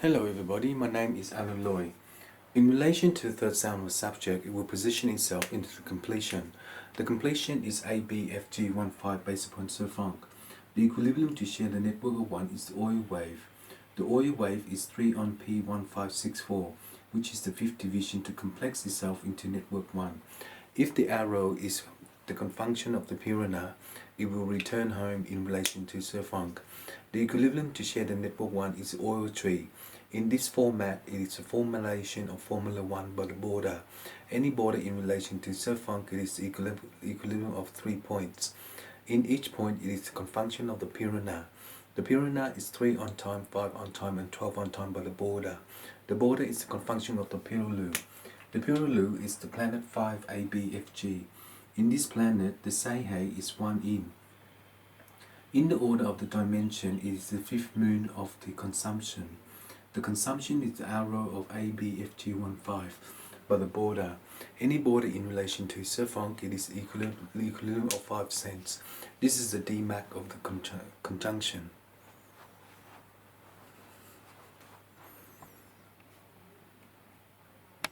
Hello everybody, my name is Alan Loy. In relation to the third sound of a subject, it will position itself into the completion. The completion is ABFG15 based upon Sir Frank. The equilibrium to share the network of 1 is the Euler wave. The Euler wave is 3 on P1564, which is the fifth division to complex itself into network 1. If the arrow is the confunction of the Pirana, it will return home in relation to Sir Frank. The equilibrium to share the network 1 is Euler tree. In this format, it is a formulation of Formula 1 by the border. Any border in relation to Sir Frank, it is the equilibrium of 3 points. In each point, it is the confunction of the Pirana. The Pirana is 3 on time, 5 on time, and 12 on time by the border. The border is the confunction of the Pirulu. The Pirulu is the planet 5ABFG. In this planet, the Seihei is 1 in. In the order of the dimension, it is the fifth moon of the consumption. The consumption is the arrow of ABFG15 by the border. Any border in relation to Sir Frank, it is the equilibrium of 5 cents. This is the Dmac of the conjunction.